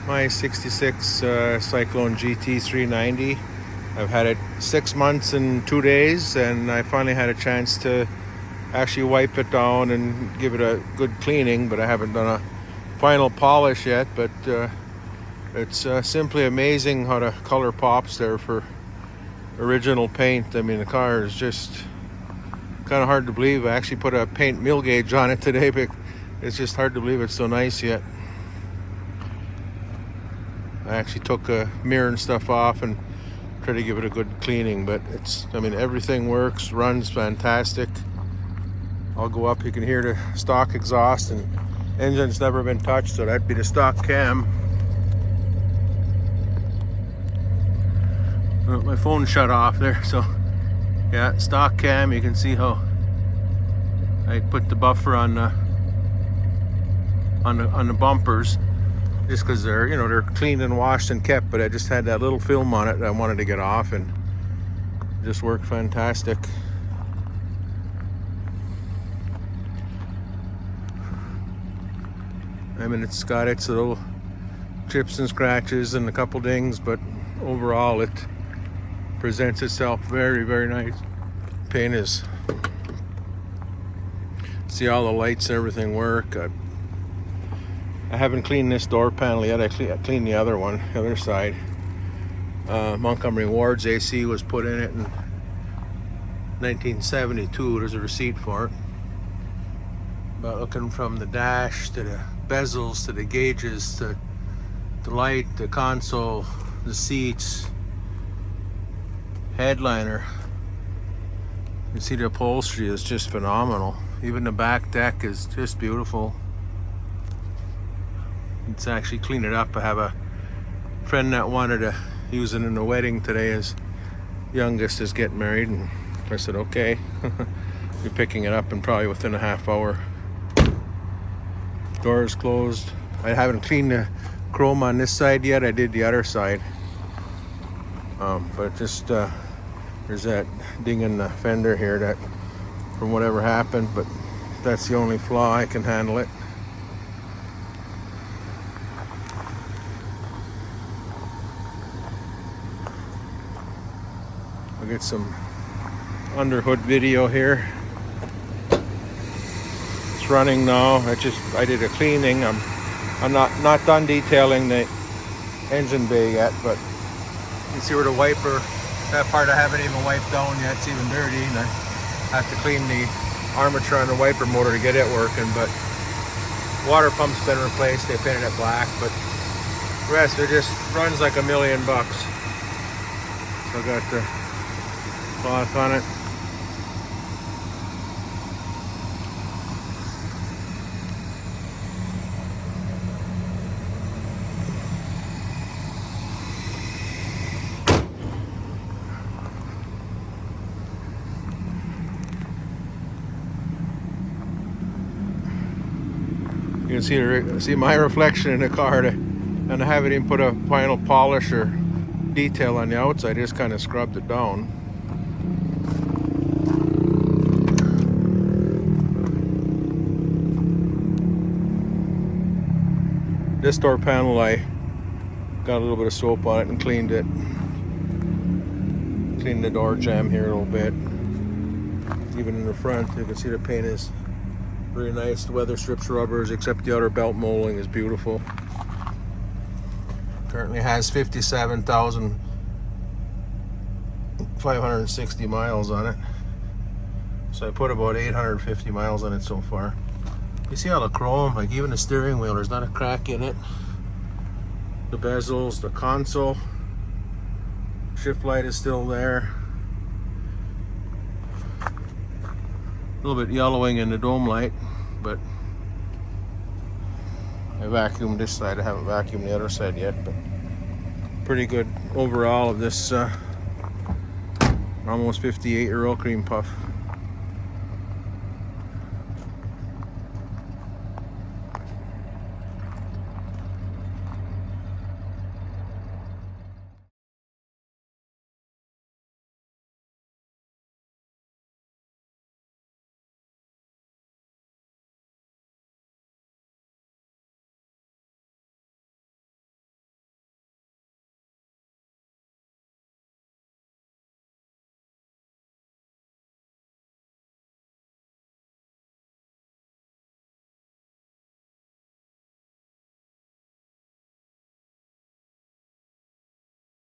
my 66 Cyclone GT 390. I've had it 6 months and 2 days, and I finally had a chance to actually wipe it down and give it a good cleaning, but I haven't done a final polish yet. But it's simply amazing how the color pops there for original paint. I mean, the car is just kind of hard to believe. I actually put a paint mill gauge on it today, but it's just hard to believe it's so nice yet. I actually took a mirror and stuff off and tried to give it a good cleaning, but I mean, everything works, runs fantastic. I'll go up, you can hear the stock exhaust, and engine's never been touched, so that'd be the stock cam. Oh, my phone shut off there, so yeah, stock cam. You can see how I put the buffer on the bumpers, just because they're, you know, they're cleaned and washed and kept, but I just had that little film on it that I wanted to get off, and it just worked fantastic. I mean, it's got its little chips and scratches and a couple dings, but overall it presents itself very, very nice. Paint is, see all the lights and everything work. I haven't cleaned this door panel yet. I cleaned the other one, the other side. Montgomery Ward's AC was put in it in 1972. There's a receipt for it. But looking from the dash to the bezels to the gauges to the light, the console, the seats, headliner, you see the upholstery is just phenomenal. Even the back deck is just beautiful. It's actually clean it up. I have a friend that wanted to use it in a wedding today. His youngest is getting married, and I said okay. Be picking it up in probably within a half hour. Door is closed. I haven't cleaned the chrome on this side yet. I did the other side, but just there's that ding in the fender here that from whatever happened, but that's the only flaw. I can handle it. I'll get some underhood video here. It's running now. I did a cleaning. I'm not done detailing the engine bay yet, but you can see where the wiper, that part I haven't even wiped down yet. It's even dirty, and I have to clean the armature on the wiper motor to get it working. But water pump's been replaced. They painted it black, but the rest, it just runs like $1 million. So I got the cloth on it. You can see my reflection in the car, and I haven't even put a final polish or detail on the outside. I just kind of scrubbed it down. This door panel, I got a little bit of soap on it and cleaned it. Cleaned the door jamb here a little bit. Even in the front, you can see the paint is very nice. The weather strips rubbers, except the outer belt molding is beautiful. Currently has 57,560 miles on it. So I put about 850 miles on it so far. You see all the chrome, like even the steering wheel, there's not a crack in it. The bezels, the console, shift light is still there. A little bit yellowing in the dome light, but I vacuumed this side. I haven't vacuumed the other side yet, but pretty good overall of this almost 58-year-old cream puff.